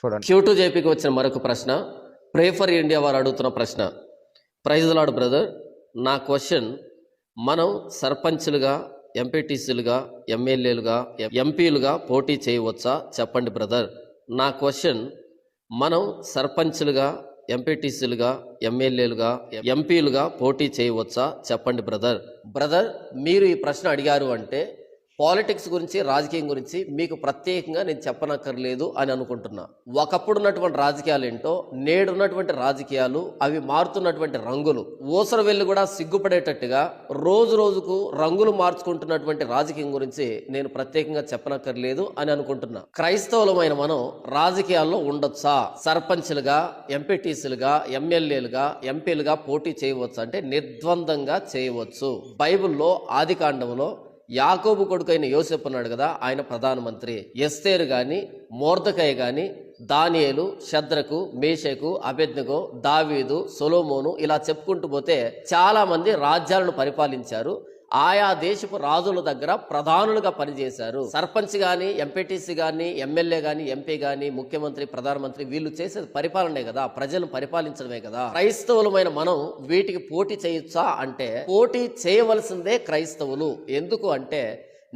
చూడండి. Q2 జేపీకి వచ్చిన మరొక ప్రశ్న, ప్రే ఫర్ ఇండియా వారు అడుగుతున్న ప్రశ్న. ప్రైజ్ లార్డ్ బ్రదర్, నా క్వశ్చన్, మనం సర్పంచులుగా, ఎంపీటీసీలుగా, ఎమ్మెల్యేలుగా, ఎంపీలుగా పోటీ చేయవచ్చా చెప్పండి బ్రదర్. నా క్వశ్చన్, మనం సర్పంచులుగా, ఎంపీటీసీలుగా, ఎమ్మెల్యేలుగా, ఎంపీలుగా పోటీ చేయవచ్చా చెప్పండి బ్రదర్. బ్రదర్, మీరు ఈ ప్రశ్న అడిగారు అంటే పాలిటిక్స్ గురించి, రాజకీయం గురించి మీకు ప్రత్యేకంగా నేను చెప్పనక్కర్లేదు అని అనుకుంటున్నా. ఒకప్పుడు ఉన్నటువంటి రాజకీయాలు ఏంటో, నేడున్నటువంటి రాజకీయాలు, అవి మారుతున్నటువంటి రంగులు, ఊసర వెళ్ళి కూడా సిగ్గుపడేటట్టుగా రోజు రోజుకు రంగులు మార్చుకుంటున్నటువంటి రాజకీయం గురించి నేను ప్రత్యేకంగా చెప్పనక్కర్లేదు అని అనుకుంటున్నా. క్రైస్తవులమైన మనం రాజకీయాల్లో ఉండొచ్చా? సర్పంచ్లుగా, ఎంపీటీసీలుగా, ఎమ్మెల్యేలుగా, ఎంపీలుగా పోటీ చేయవచ్చు అంటే నిర్ద్వందంగా చేయవచ్చు. బైబిల్లో ఆదికాండంలో యాకోబు కొడుకైన యోసేపు ఉన్నాడు కదా, ఆయన ప్రధానమంత్రి. ఎస్తేరు కానీ, మోర్దెకై కానీ, దానియేలు, షద్రకు, మేషకు, అబేద్నెగో, దావీదు, సొలొమోను, ఇలా చెప్పుకుంటూ పోతే చాలా మంది రాజ్యాలను పరిపాలించారు. ఆయా దేశపు రాజుల దగ్గర ప్రధానులుగా పనిచేశారు. సర్పంచ్ గాని, ఎంపీటీసీ గాని, ఎమ్మెల్యే గాని, ఎంపీ గాని, ముఖ్యమంత్రి, ప్రధానమంత్రి, వీళ్ళు చేసేది పరిపాలనే కదా, ప్రజలను పరిపాలించడమే కదా. క్రైస్తవులమైన మనం వీటికి పోటీ చేయొచ్చా అంటే పోటీ చేయవలసిందే క్రైస్తవులు. ఎందుకు అంటే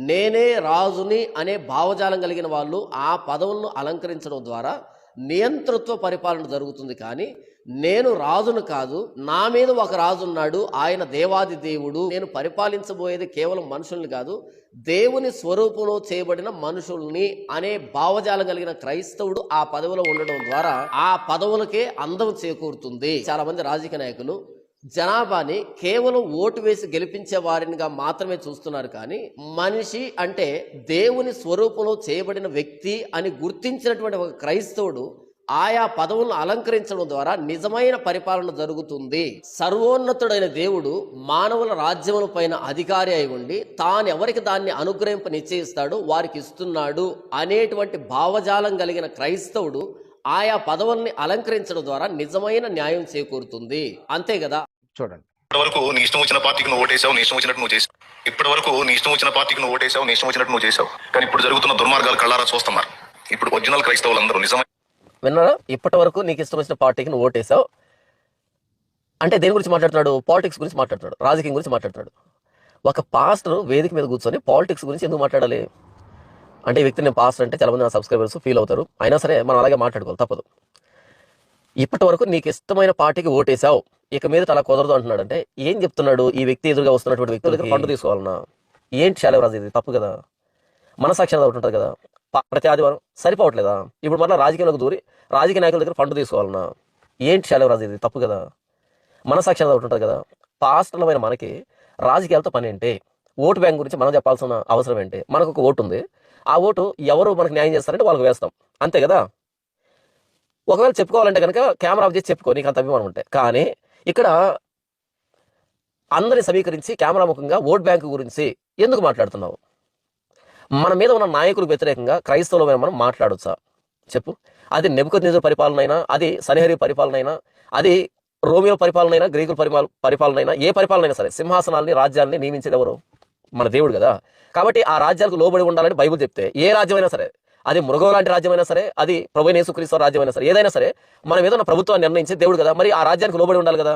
నేనే రాజుని అనే భావజాలం కలిగిన వాళ్ళు ఆ పదవులను అలంకరించడం ద్వారా నియంతృత్వ పరిపాలన జరుగుతుంది. కానీ నేను రాజును కాదు, నా మీద ఒక రాజు ఉన్నాడు, ఆయన దేవాది దేవుడు, నేను పరిపాలించబోయేది కేవలం మనుషుల్ని కాదు, దేవుని స్వరూపంలో చేయబడిన మనుషుల్ని అనే భావజాలం కలిగిన క్రైస్తవుడు ఆ పదవిలో ఉండడం ద్వారా ఆ పదవులకే అందం చేకూరుతుంది. చాలా మంది రాజకీయ నాయకులు జనాభాని కేవలం ఓటు వేసి గెలిపించే వారినిగా మాత్రమే చూస్తున్నారు. కానీ మనిషి అంటే దేవుని స్వరూపంలో చేయబడిన వ్యక్తి అని గుర్తించినటువంటి ఒక క్రైస్తవుడు ఆయా పదవులను అలంకరించడం ద్వారా నిజమైన పరిపాలన జరుగుతుంది. సర్వోన్నతుడైన దేవుడు మానవుల రాజ్యముల పైన అధికారి అయి ఉండి తాను ఎవరికి దాన్ని అనుగ్రహింప నిశ్చయిస్తాడో వారికి ఇస్తున్నాడు అనేటువంటి భావజాలం కలిగిన క్రైస్తవుడు ఆయా పదవుల్ని అలంకరించడం ద్వారా నిజమైన న్యాయం చేకూరుతుంది. అంతే కదా. చూడండి. ఇప్పటి వరకు నీ ఇష్టం వచ్చిన పార్టీకి నువ్వు ఓటేసావు, నీ ఇష్టం వచ్చినట్టు నువ్వు చేసావు. ఇప్పటి వరకు నీ ఇష్టం వచ్చిన పార్టీకి నువ్వు ఓటేసావు, నీ ఇష్టం వచ్చినట్టు నువ్వు చేసావు. కానీ ఇప్పుడు జరుగుతున్న దుర్మార్గాలు కళ్ళారా చూస్తున్నారు. ఇప్పుడు ఒరిజినల్ క్రైస్తవులందరూ నిజమైన విన్నారా? ఇప్పటి వరకు నీకు ఇష్టం వచ్చిన పార్టీకి నువ్వు ఓటేసావు అంటే దేని గురించి మాట్లాడుతున్నాడు? పాలిటిక్స్ గురించి మాట్లాడుతున్నాడు, రాజకీయం గురించి మాట్లాడుతున్నాడు. ఒక పాస్టర్ వేదిక మీద కూర్చొని పాలిటిక్స్ గురించి ఎందుకు మాట్లాడాలి అంటే, ఈ వ్యక్తి నేను పాస్టర్ అంటే చాలా మంది నా సబ్స్క్రైబర్స్ ఫీల్ అవుతారు. అయినా సరే మనం అలాగే మాట్లాడుకోవాలి, తప్పదు. ఇప్పటి వరకు నీకు ఇష్టమైన పార్టీకి ఓటేసావు, ఇక మీద అలా కుదరదు అంటున్నాడు. అంటే ఏం చెప్తున్నాడు? ఈ వ్యక్తి ఎదురుగా వస్తున్నటువంటి వ్యక్తులకి ఫండ్ తీసుకోవాలన్నా ఏంటి? శాలవరాజు, ఇది తప్పు కదా. మనసాక్షి ఒకటి ఉంటుంది కదా, ప్రతి ఆదివారం సరిపోవట్లేదా? ఇప్పుడు మళ్ళీ రాజకీయంలోకి దూరి రాజకీయ నాయకుల దగ్గర ఫండ్ తీసుకోవాలన్నా ఏంటి? శాలవరాజు, ఇది తప్పు కదా. మనసాక్షి ఒకటి ఉంటుంది కదా. పాస్టర్లమైన మనకి రాజకీయాలతో పని ఏంటి? ఓటు బ్యాంక్ గురించి మనం చెప్పాల్సిన అవసరం ఏంటి? మనకు ఒక ఓటు ఉంది, ఆ ఓటు ఎవరు మనకు న్యాయం చేస్తారంటే వాళ్ళకి వేస్తాం, అంతే కదా. ఒకవేళ చెప్పుకోవాలంటే కనుక కెమెరా ఆఫ్ చేసి చెప్పుకో, నీకు అంత అభిమానం ఉంటే. కానీ ఇక్కడ అందరిని సమీకరించి కెమెరా ముఖంగా ఓట్ బ్యాంకు గురించి ఎందుకు మాట్లాడుతున్నావు? మన మీద ఉన్న నాయకులకు వ్యతిరేకంగా క్రైస్తవులమైన మనం మాట్లాడొచ్చా చెప్పు? అది నెబుకద్నెజరు పరిపాలన అయినా, అది సన్హెరీబు పరిపాలన అయినా, అది రోమియో పరిపాలన అయినా, గ్రీకుల పరిపాలన అయినా, ఏ పరిపాలన అయినా సరే సింహాసనాల్ని, రాజ్యాల్ని నియమించేది ఎవరు? మన దేవుడు కదా. కాబట్టి ఆ రాజ్యాలకు లోబడి ఉండాలని బైబుల్ చెప్తే, ఏ రాజ్యమైనా సరే, అది మృగం లాంటి రాజ్యమైనా సరే, అది ప్రభువైన యేసుక్రీస్తు రాజ్యమైనా సరే, ఏదైనా సరే మన మీద ఉన్న ప్రభుత్వాన్ని నిర్ణయించే దేవుడు కదా. మరి ఆ రాజ్యానికి లోబడి ఉండాలి కదా.